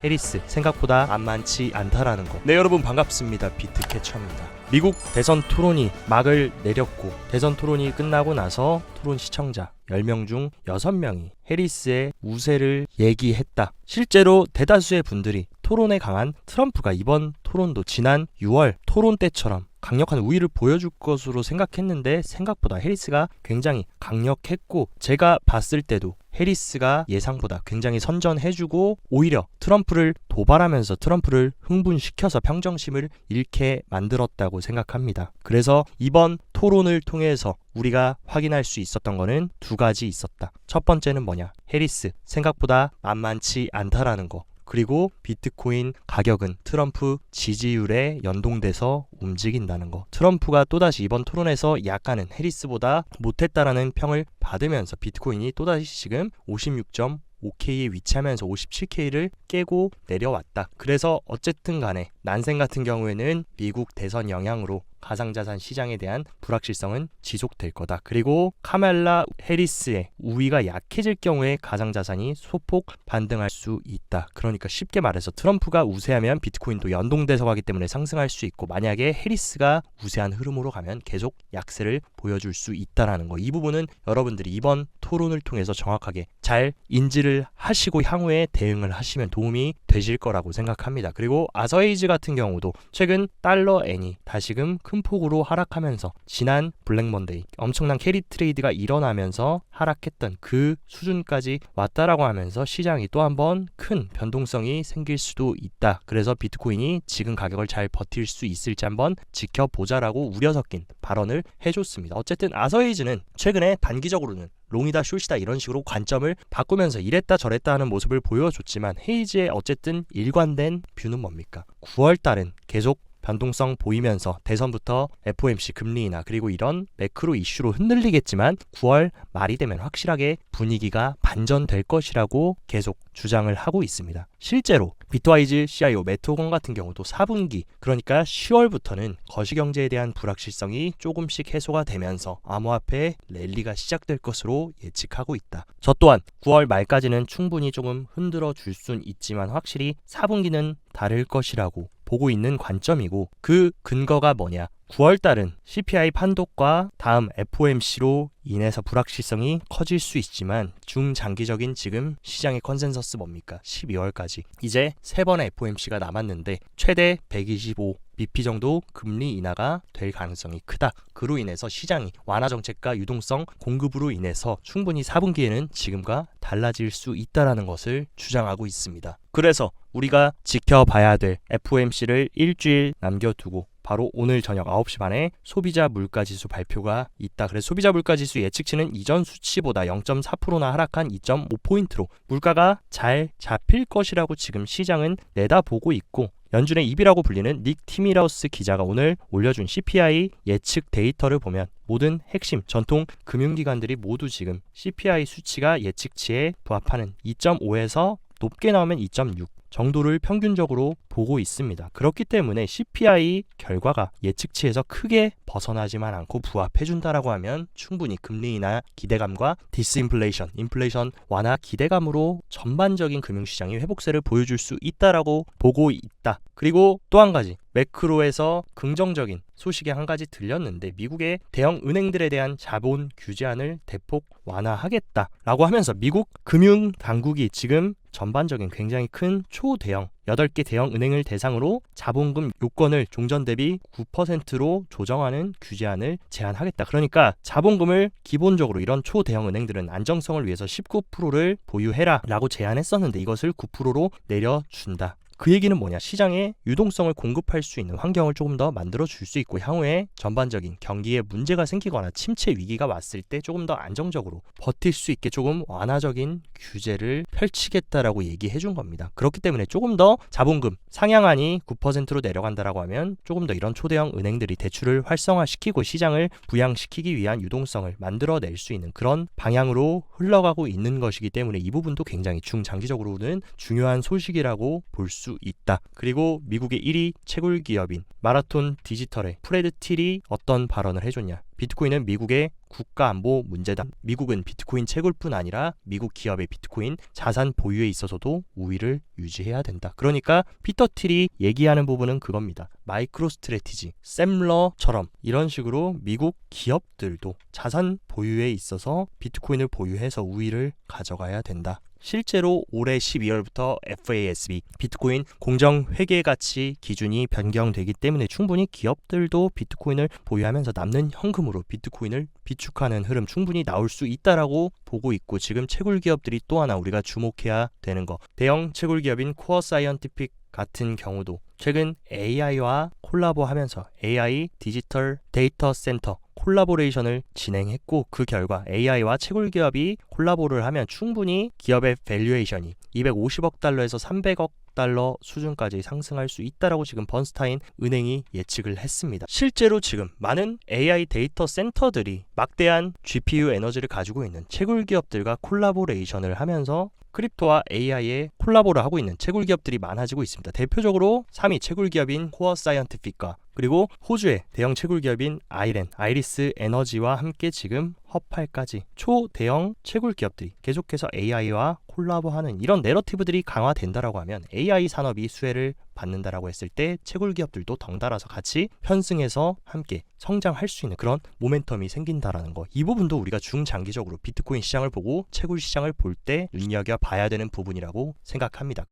해리스 생각보다 만만치 않다라는 거. 네, 여러분 반갑습니다. 비트캐쳐입니다. 미국 대선 토론이 막을 내렸고, 대선 토론이 끝나고 나서 토론 시청자 10명 중 6명이 해리스의 우세를 얘기했다. 실제로 대다수의 분들이 토론에 강한 트럼프가 이번 토론도 지난 6월 토론 때처럼 강력한 우위를 보여줄 것으로 생각했는데, 생각보다 해리스가 굉장히 강력했고, 제가 봤을 때도 해리스가 예상보다 굉장히 선전해주고 오히려 트럼프를 도발하면서 트럼프를 흥분시켜서 평정심을 잃게 만들었다고 생각합니다. 그래서 이번 토론을 통해서 우리가 확인할 수 있었던 거는 두 가지 있었다. 첫 번째는 뭐냐? 해리스 생각보다 만만치 않다라는 거. 그리고 비트코인 가격은 트럼프 지지율에 연동돼서 움직인다는 거. 트럼프가 또다시 이번 토론에서 약간은 해리스보다 못했다라는 평을 받으면서 비트코인이 또다시 지금 56.5K에 위치하면서 57K를 깨고 내려왔다. 그래서 어쨌든 간에 난생 같은 경우에는 미국 대선 영향으로 가상자산 시장에 대한 불확실성은 지속될 거다. 그리고 카말라 해리스의 우위가 약해질 경우에 가상자산이 소폭 반등할 수 있다. 그러니까 쉽게 말해서 트럼프가 우세하면 비트코인도 연동돼서 가기 때문에 상승할 수 있고, 만약에 해리스가 우세한 흐름으로 가면 계속 약세를 보여줄 수 있다라는 거. 이 부분은 여러분들이 이번 토론을 통해서 정확하게 잘 인지를 하시고 향후에 대응을 하시면 도움이 되실 거라고 생각합니다. 그리고 아서헤이즈 같은 경우도 최근 달러 엔이 다시금 큰 폭으로 하락하면서 지난 블랙먼데이 엄청난 캐리 트레이드가 일어나면서 하락했던 그 수준까지 왔다라고 하면서 시장이 또 한번 큰 변동성이 생길 수도 있다. 그래서 비트코인이 지금 가격을 잘 버틸 수 있을지 한번 지켜보자라고 우려 섞인 발언을 해줬습니다. 어쨌든 아서헤이즈는 최근에 단기적으로는 롱이다 숏이다 이런 식으로 관점을 바꾸면서 이랬다 저랬다 하는 모습을 보여줬지만, 헤이즈의 어쨌든 일관된 뷰는 뭡니까? 9월 달은 계속 변동성 보이면서 대선부터 FOMC 금리 인하 그리고 이런 매크로 이슈로 흔들리겠지만 9월 말이 되면 확실하게 분위기가 반전될 것이라고 계속 주장을 하고 있습니다. 실제로 비트와이즈 CIO 매트 호건 같은 경우도 4분기 그러니까 10월부터는 거시경제에 대한 불확실성이 조금씩 해소가 되면서 암호화폐 랠리가 시작될 것으로 예측하고 있다. 저 또한 9월 말까지는 충분히 조금 흔들어 줄 순 있지만 확실히 4분기는 다를 것이라고 보고 있는 관점이고, 그 근거가 뭐냐? 9월달은 CPI 판독과 다음 FOMC로 인해서 불확실성이 커질 수 있지만 중장기적인 지금 시장의 컨센서스 뭡니까? 12월까지 이제 3번의 FOMC가 남았는데 최대 125bp 정도 금리 인하가 될 가능성이 크다. 그로 인해서 시장이 완화 정책과 유동성 공급으로 인해서 충분히 4분기에는 지금과 달라질 수 있다는 것을 주장하고 있습니다. 그래서 우리가 지켜봐야 될 FOMC를 일주일 남겨두고 바로 오늘 저녁 9시 반에 소비자 물가지수 발표가 있다. 그래서 소비자 물가지수 예측치는 이전 수치보다 0.4%나 하락한 2.5포인트로 물가가 잘 잡힐 것이라고 지금 시장은 내다보고 있고, 연준의 입이라고 불리는 닉 티미라우스 기자가 오늘 올려준 CPI 예측 데이터를 보면 모든 핵심 전통 금융기관들이 모두 지금 CPI 수치가 예측치에 부합하는 2.5에서 높게 나오면 2.6 정도를 평균적으로 보고 있습니다. 그렇기 때문에 CPI 결과가 예측치에서 크게 벗어나지만 않고 부합해준다라고 하면 충분히 금리 인하 기대감과 디스인플레이션, 인플레이션 완화 기대감으로 전반적인 금융시장이 회복세를 보여줄 수 있다라고 보고 있다. 그리고 또 한 가지, 매크로에서 긍정적인 소식이 한 가지 들렸는데, 미국의 대형 은행들에 대한 자본 규제안을 대폭 완화하겠다라고 하면서 미국 금융 당국이 지금 전반적인 굉장히 큰 초대형 8개 대형 은행을 대상으로 자본금 요건을 종전 대비 9%로 조정하는 규제안을 제안하겠다. 그러니까 자본금을 기본적으로 이런 초대형 은행들은 안정성을 위해서 19%를 보유해라 라고 제안했었는데 이것을 9%로 내려준다. 그 얘기는 뭐냐? 시장에 유동성을 공급할 수 있는 환경을 조금 더 만들어줄 수 있고, 향후에 전반적인 경기에 문제가 생기거나 침체 위기가 왔을 때 조금 더 안정적으로 버틸 수 있게 조금 완화적인 규제를 펼치겠다라고 얘기해준 겁니다. 그렇기 때문에 조금 더 자본금 상향안이 9%로 내려간다라고 하면 조금 더 이런 초대형 은행들이 대출을 활성화시키고 시장을 부양시키기 위한 유동성을 만들어낼 수 있는 그런 방향으로 흘러가고 있는 것이기 때문에 이 부분도 굉장히 중장기적으로는 중요한 소식이라고 볼 수 있다. 그리고 미국의 1위 채굴 기업인 마라톤 디지털의 프레드 틸이 어떤 발언을 해줬냐. 비트코인은 미국의 국가안보 문제다. 미국은 비트코인 채굴뿐 아니라 미국 기업의 비트코인 자산 보유에 있어서도 우위를 유지해야 된다. 그러니까 피터 틸이 얘기하는 부분은 그겁니다. 마이크로 스트래티지, 샘러처럼 이런 식으로 미국 기업들도 자산 보유에 있어서 비트코인을 보유해서 우위를 가져가야 된다. 실제로 올해 12월부터 FASB 비트코인 공정 회계 가치 기준이 변경되기 때문에 충분히 기업들도 비트코인을 보유하면서 남는 현금으로 비트코인을 비축하는 흐름 충분히 나올 수 있다라고 보고 있고, 지금 채굴 기업들이 또 하나 우리가 주목해야 되는 거, 대형 채굴 기업인 코어 사이언티픽 같은 경우도 최근 AI와 콜라보하면서 AI 디지털 데이터 센터 콜라보레이션을 진행했고, 그 결과 AI와 채굴 기업이 콜라보를 하면 충분히 기업의 밸류에이션이 250억 달러에서 300억 달러 수준까지 상승할 수 있다라고 지금 번스타인 은행이 예측을 했습니다. 실제로 지금 많은 AI 데이터 센터들이 막대한 GPU 에너지를 가지고 있는 채굴 기업들과 콜라보레이션을 하면서 크립토와 AI의 콜라보를 하고 있는 채굴 기업들이 많아지고 있습니다. 대표적으로 3위 채굴 기업인 코어 사이언티픽과 그리고 호주의 대형 채굴 기업인 아이리스 에너지와 함께 지금 허팔까지 초대형 채굴 기업들이 계속해서 AI와 콜라보하는 이런 내러티브들이 강화된다라고 하면 AI 산업이 수혜를 받는다라고 했을 때 채굴 기업들도 덩달아서 같이 편승해서 함께 성장할 수 있는 그런 모멘텀이 생긴다라는 거, 이 부분도 우리가 중장기적으로 비트코인 시장을 보고 채굴 시장을 볼 때 눈여겨봐야 되는 부분이라고 생각합니다.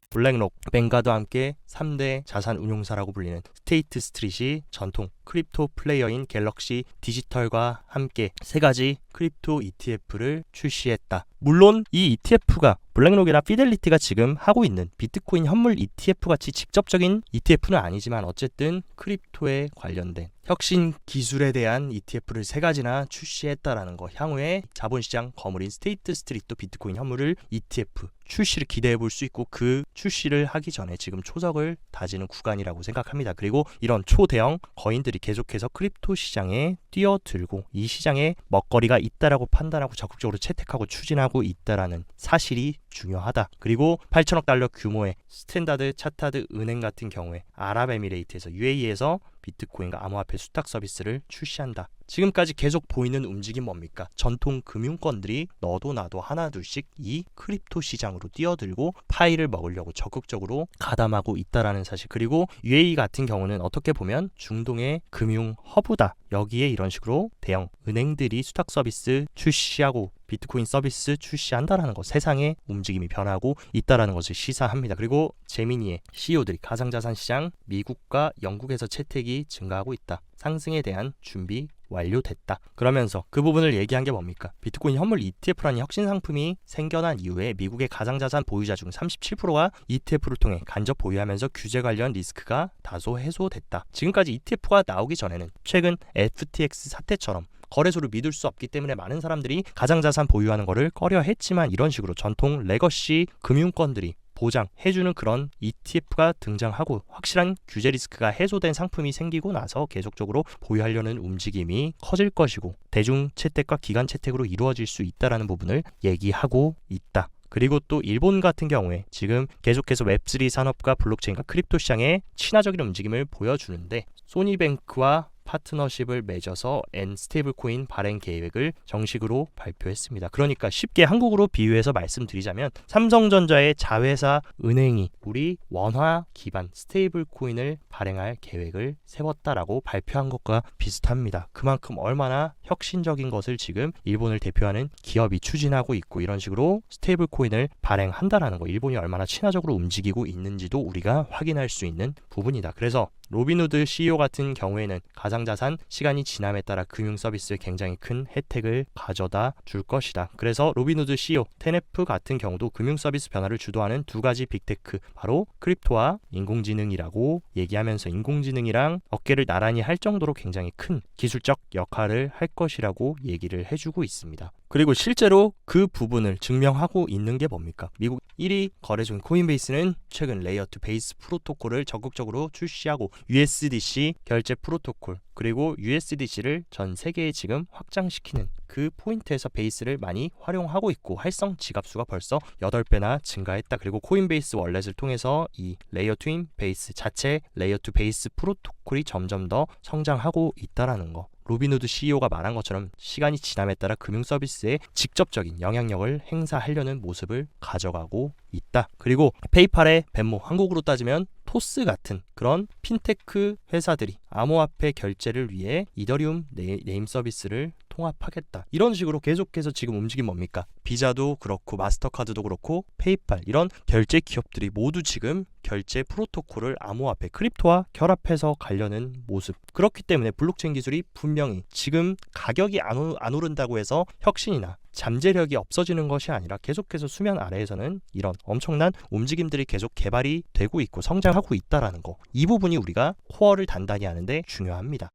블랙록, 뱅가드와 함께 3대 자산 운용사라고 불리는 스테이트 스트릿이 전통 크립토 플레이어인 갤럭시 디지털과 함께 3가지 크립토 ETF를 출시했다. 물론 이 ETF가 블랙록이나 피델리티가 지금 하고 있는 비트코인 현물 ETF 같이 직접적인 ETF는 아니지만 어쨌든 크립토에 관련된 혁신 기술에 대한 ETF를 3가지나 출시했다라는 거, 향후에 자본시장 거물인 스테이트 스트릿도 비트코인 현물을 ETF 출시를 기대해 볼 수 있고, 그 출시를 하기 전에 지금 초석을 다지는 구간이라고 생각합니다. 그리고 이런 초대형 거인들이 계속해서 크립토 시장에 뛰어들고 이 시장에 먹거리가 있다라고 판단하고 적극적으로 채택하고 추진하고 있다라는 사실이 중요하다. 그리고 8천억 달러 규모의 스탠다드 차타드 은행 같은 경우에 아랍에미레이트에서 UAE에서 비트코인과 암호화폐 수탁 서비스를 출시한다. 지금까지 계속 보이는 움직임 뭡니까? 전통 금융권들이 너도 나도 하나둘씩 이 크립토 시장으로 뛰어들고 파이를 먹으려고 적극적으로 가담하고 있다라는 사실. 그리고 UAE 같은 경우는 어떻게 보면 중동의 금융 허브다. 여기에 이런 식으로 대형 은행들이 수탁 서비스 출시하고 비트코인 서비스 출시한다라는 것, 세상의 움직임이 변하고 있다라는 것을 시사합니다. 그리고 제미니의 CEO들이 가상자산 시장 미국과 영국에서 채택이 증가하고 있다. 상승에 대한 준비 완료됐다. 그러면서 그 부분을 얘기한 게 뭡니까? 비트코인 현물 ETF라는 혁신 상품이 생겨난 이후에 미국의 가상자산 보유자 중 37%가 ETF를 통해 간접 보유하면서 규제 관련 리스크가 다소 해소됐다. 지금까지 ETF가 나오기 전에는 최근 FTX 사태처럼 거래소를 믿을 수 없기 때문에 많은 사람들이 가상자산 보유하는 것을 꺼려했지만, 이런 식으로 전통 레거시 금융권들이 보장해주는 그런 ETF가 등장하고 확실한 규제 리스크가 해소된 상품이 생기고 나서 계속적으로 보유하려는 움직임이 커질 것이고, 대중 채택과 기관 채택으로 이루어질 수 있다는 부분을 얘기하고 있다. 그리고 또 일본 같은 경우에 지금 계속해서 웹3 산업과 블록체인과 크립토 시장의 친화적인 움직임을 보여주는데, 소니뱅크와 파트너십을 맺어서 N 스테이블코인 발행 계획을 정식으로 발표했습니다. 그러니까 쉽게 한국으로 비유해서 말씀드리자면 삼성전자의 자회사 은행이 우리 원화 기반 스테이블코인을 발행할 계획을 세웠다라고 발표한 것과 비슷합니다. 그만큼 얼마나 혁신적인 것을 지금 일본을 대표하는 기업이 추진하고 있고, 이런 식으로 스테이블코인을 발행한다라는 거, 일본이 얼마나 친화적으로 움직이고 있는지도 우리가 확인할 수 있는 부분이다. 그래서 로빈후드 CEO 같은 경우에는 가상자산 시간이 지남에 따라 금융 서비스에 굉장히 큰 혜택을 가져다 줄 것이다. 그래서 로빈후드 CEO 테네프 같은 경우도 금융 서비스 변화를 주도하는 2가지 빅테크, 바로 크립토와 인공지능이라고 얘기하면서 인공지능이랑 어깨를 나란히 할 정도로 굉장히 큰 기술적 역할을 할 것이라고 얘기를 해주고 있습니다. 그리고 실제로 그 부분을 증명하고 있는 게 뭡니까? 미국 1위 거래소인 코인베이스는 최근 레이어2 베이스 프로토콜을 적극적으로 출시하고 USDC 결제 프로토콜 그리고 USDC를 전 세계에 지금 확장시키는 그 포인트에서 베이스를 많이 활용하고 있고 활성 지갑수가 벌써 8배나 증가했다. 그리고 코인베이스 월렛을 통해서 이 레이어 2인 베이스 자체 레이어 2 베이스 프로토콜이 점점 더 성장하고 있다라는 거. 로빈후드 CEO가 말한 것처럼 시간이 지남에 따라 금융 서비스에 직접적인 영향력을 행사하려는 모습을 가져가고 있다. 그리고 페이팔의 벤모, 한국으로 따지면 토스 같은 그런 핀테크 회사들이 암호화폐 결제를 위해 이더리움 네임 서비스를 통합하겠다. 이런 식으로 계속해서 지금 움직임 뭡니까? 비자도 그렇고 마스터카드도 그렇고 페이팔 이런 결제 기업들이 모두 지금 결제 프로토콜을 암호화폐 크립토와 결합해서 가려는 모습. 그렇기 때문에 블록체인 기술이 분명히 지금 가격이 안 오른다고 해서 혁신이나 잠재력이 없어지는 것이 아니라 계속해서 수면 아래에서는 이런 엄청난 움직임들이 계속 개발이 되고 있고 성장하고 있다라는 거. 이 부분이 우리가 코어를 단단히 하는데 중요합니다.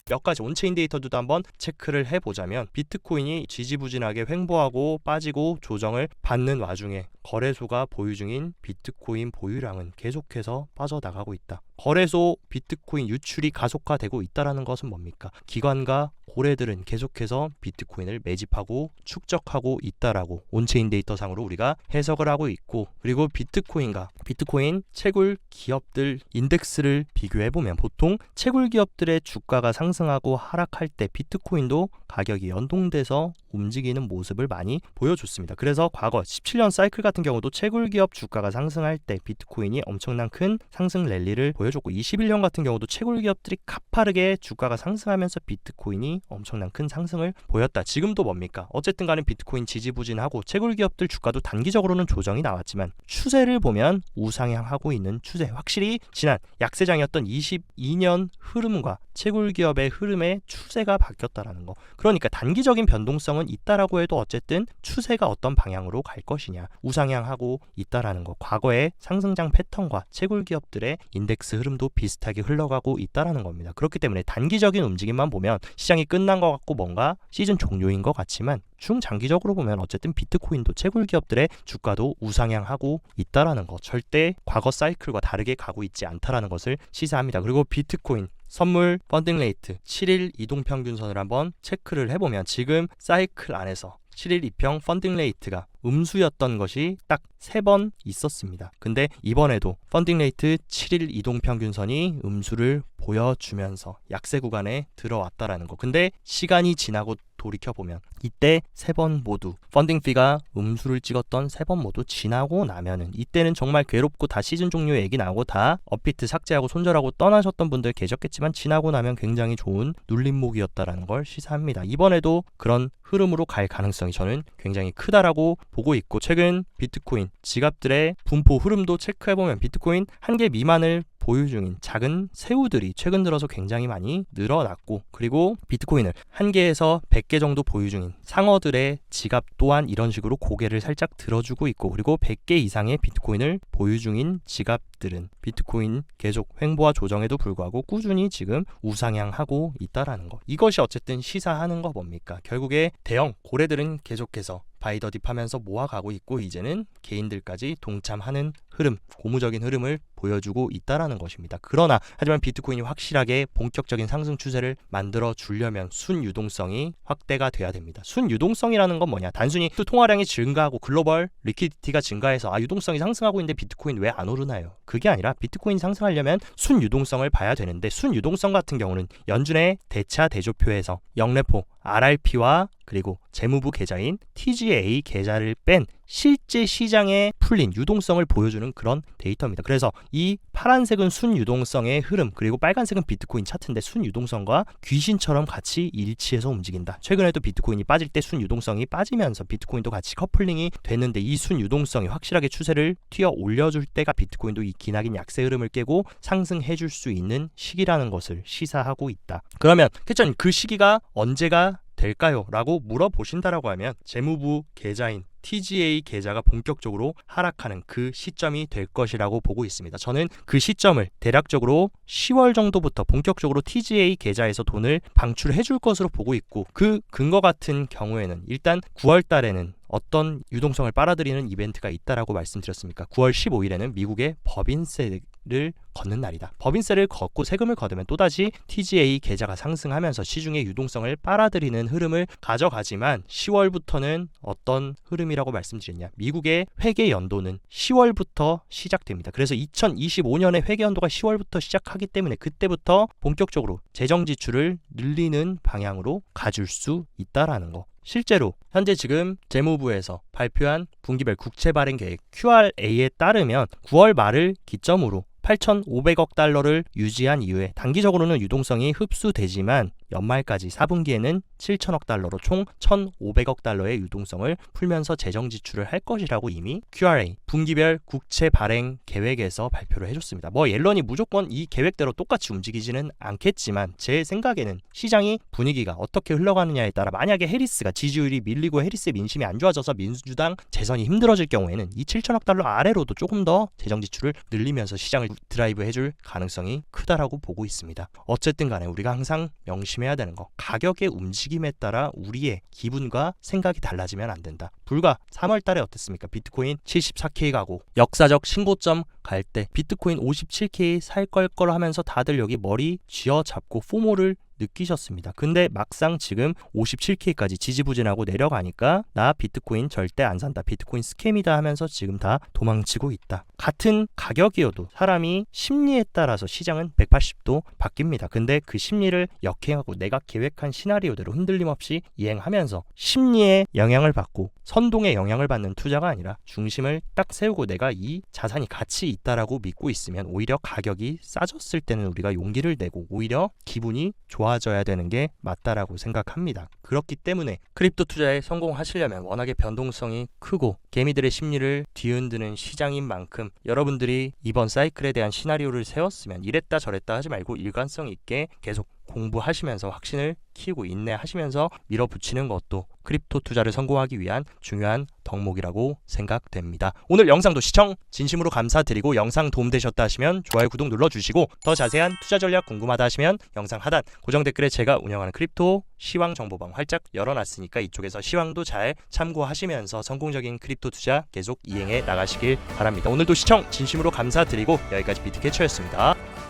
몇 가지 온체인 데이터도 한번 체크를 해보자면 비트코인이 지지부진하게 횡보하고 빠지고 조정을 받는 와중에 거래소가 보유 중인 비트코인 보유량은 계속해서 빠져나가고 있다. 거래소 비트코인 유출이 가속화되고 있다는 것은 뭡니까? 기관과 고래들은 계속해서 비트코인을 매집하고 축적하고 있다라고 온체인 데이터상으로 우리가 해석을 하고 있고, 그리고 비트코인과 비트코인 채굴 기업들 인덱스를 비교해보면 보통 채굴 기업들의 주가가 상승하고 하락할 때 비트코인도 가격이 연동돼서 움직이는 모습을 많이 보여줬습니다. 그래서 과거 17년 사이클 같은 경우도 채굴 기업 주가가 상승할 때 비트코인이 엄청난 큰 상승 랠리를 보여줬고, 21년 같은 경우도 채굴 기업들이 가파르게 주가가 상승하면서 비트코인이 엄청난 큰 상승을 보였다. 지금도 뭡니까? 어쨌든 간에 비트코인 지지부진하고 채굴 기업들 주가도 단기적으로는 조정이 나왔지만 추세를 보면 우상향하고 있는 추세. 확실히 지난 약세장이었던 22년 흐름과 채굴 기업의 흐름의 추세가 바뀌었다라는 거. 그러니까 단기적인 변동성은 있다라고 해도 어쨌든 추세가 어떤 방향으로 갈 것이냐 우상향하고 있다라는 거. 과거의 상승장 패턴과 채굴 기업들의 인덱스 흐름도 비슷하게 흘러가고 있다라는 겁니다. 그렇기 때문에 단기적인 움직임만 보면 시장이 끝난 것 같고 뭔가 시즌 종료인 것 같지만 중장기적으로 보면 어쨌든 비트코인도 채굴 기업들의 주가도 우상향하고 있다라는 거. 절대 과거 사이클과 다르게 가고 있지 않다라는 것을 시사합니다. 그리고 비트코인 선물 펀딩 레이트 7일 이동평균선을 한번 체크를 해보면 지금 사이클 안에서 7일 이평 펀딩 레이트가 음수였던 것이 딱 3번 있었습니다. 근데 이번에도 펀딩 레이트 7일 이동평균선이 음수를 보여주면서 약세 구간에 들어왔다라는 거. 근데 시간이 지나고 돌이켜보면 이때 3번 모두 펀딩 피가 음수를 찍었던 3번 모두 지나고 나면은 이때는 정말 괴롭고 다 시즌 종료 얘기 나오고 다 업비트 삭제하고 손절하고 떠나셨던 분들 계셨겠지만 지나고 나면 굉장히 좋은 눌림목이었다라는 걸 시사합니다. 이번에도 그런 흐름으로 갈 가능성이 저는 굉장히 크다라고 보고 있고, 최근 비트코인 지갑들의 분포 흐름도 체크해보면 비트코인 1개 미만을 보유 중인 작은 새우들이 최근 들어서 굉장히 많이 늘어났고, 그리고 비트코인을 1개에서 100개 정도 보유 중인 상어들의 지갑 또한 이런 식으로 고개를 살짝 들어주고 있고, 그리고 100개 이상의 비트코인을 보유 중인 지갑들은 비트코인 계속 횡보와 조정에도 불구하고 꾸준히 지금 우상향하고 있다라는 거. 이것이 어쨌든 시사하는 거 뭡니까? 결국에 대형 고래들은 계속해서 바이더딥 하면서 모아가고 있고 이제는 개인들까지 동참하는 흐름, 고무적인 흐름을 보여주고 있다라는 것입니다. 그러나 하지만 비트코인이 확실하게 본격적인 상승 추세를 만들어 주려면 순유동성이 확대가 돼야 됩니다. 순유동성이라는 건 뭐냐? 단순히 통화량이 증가하고 글로벌 리퀴디티가 증가해서 유동성이 상승하고 있는데 비트코인 왜 안 오르나요? 그게 아니라 비트코인이 상승하려면 순유동성을 봐야 되는데, 순유동성 같은 경우는 연준의 대차 대조표에서 영레포 RRP와 그리고 재무부 계좌인 TGA 계좌를 뺀 실제 시장에 풀린 유동성을 보여주는 그런 데이터입니다. 그래서 이 파란색은 순유동성의 흐름, 그리고 빨간색은 비트코인 차트인데 순유동성과 귀신처럼 같이 일치해서 움직인다. 최근에도 비트코인이 빠질 때 순유동성이 빠지면서 비트코인도 같이 커플링이 됐는데, 이 순유동성이 확실하게 추세를 튀어 올려줄 때가 비트코인도 이 기나긴 약세 흐름을 깨고 상승해줄 수 있는 시기라는 것을 시사하고 있다. 그러면 대체는 그 시기가 언제가 될까요? 라고 물어보신다라고 하면 재무부 계좌인 TGA 계좌가 본격적으로 하락하는 그 시점이 될 것이라고 보고 있습니다. 저는 그 시점을 대략적으로 10월 정도부터 본격적으로 TGA 계좌에서 돈을 방출해 줄 것으로 보고 있고, 그 근거 같은 경우에는 일단 9월 달에는 어떤 유동성을 빨아들이는 이벤트가 있다라고 말씀드렸습니까? 9월 15일에는 미국의 법인세를 걷는 날이다. 법인세를 걷고 세금을 거두면 또다시 TGA 계좌가 상승하면서 시중의 유동성을 빨아들이는 흐름을 가져가지만 10월부터는 어떤 흐름이라고 말씀드렸냐. 미국의 회계 연도는 10월부터 시작됩니다. 그래서 2025년의 회계 연도가 10월부터 시작하기 때문에 그때부터 본격적으로 재정 지출을 늘리는 방향으로 가줄 수 있다라는 거. 실제로 현재 지금 재무부에서 발표한 분기별 국채 발행 계획 QRA에 따르면 9월 말을 기점으로 8,500억 달러를 유지한 이후에 단기적으로는 유동성이 흡수되지만 연말까지 4분기에는 7천억 달러로 총 1,500억 달러의 유동성을 풀면서 재정 지출을 할 것이라고 이미 QRA 분기별 국채 발행 계획에서 발표를 해줬습니다. 옐런이 무조건 이 계획대로 똑같이 움직이지는 않겠지만 제 생각에는 시장이 분위기가 어떻게 흘러가느냐에 따라 만약에 해리스가 지지율이 밀리고 해리스의 민심이 안 좋아져서 민주당 재선이 힘들어질 경우에는 이 7천억 달러 아래로도 조금 더 재정 지출을 늘리면서 시장을 드라이브 해줄 가능성이 크다라고 보고 있습니다. 어쨌든 간에 우리가 항상 명심해야 되는 거, 가격의 움직임에 따라 우리의 기분과 생각이 달라지면 안 된다. 불과 3월 달에 어땠습니까? 비트코인 74K 가고 역사적 신고점 갈 때 비트코인 57K 살 걸 하면서 다들 여기 머리 쥐어잡고 포모를 느끼셨습니다. 근데 막상 지금 57K까지 지지부진하고 내려가니까 나 비트코인 절대 안 산다. 비트코인 스캠이다 하면서 지금 다 도망치고 있다. 같은 가격이어도 사람이 심리에 따라서 시장은 180도 바뀝니다. 근데 그 심리를 역행하고 내가 계획한 시나리오대로 흔들림 없이 이행하면서 심리에 영향을 받고 선동에 영향을 받는 투자가 아니라 중심을 딱 세우고 내가 이 자산이 가치 있다라고 믿고 있으면 오히려 가격이 싸졌을 때는 우리가 용기를 내고 오히려 기분이 좋아져야 되는 게 맞다라고 생각합니다. 그렇기 때문에 크립토 투자에 성공하시려면 워낙에 변동성이 크고 개미들의 심리를 뒤흔드는 시장인 만큼 여러분들이 이번 사이클에 대한 시나리오를 세웠으면 이랬다 저랬다 하지 말고 일관성 있게 계속 공부하시면서 확신을 키우고 인내하시면서 밀어붙이는 것도 크립토 투자를 성공하기 위한 중요한 덕목이라고 생각됩니다. 오늘 영상도 시청 진심으로 감사드리고 영상 도움되셨다 하시면 좋아요, 구독 눌러주시고 더 자세한 투자 전략 궁금하다 하시면 영상 하단 고정 댓글에 제가 운영하는 크립토 시황 정보방 활짝 열어놨으니까 이쪽에서 시황도 잘 참고하시면서 성공적인 크립토 투자 계속 이행해 나가시길 바랍니다. 오늘도 시청 진심으로 감사드리고 여기까지 비트캐쳐였습니다.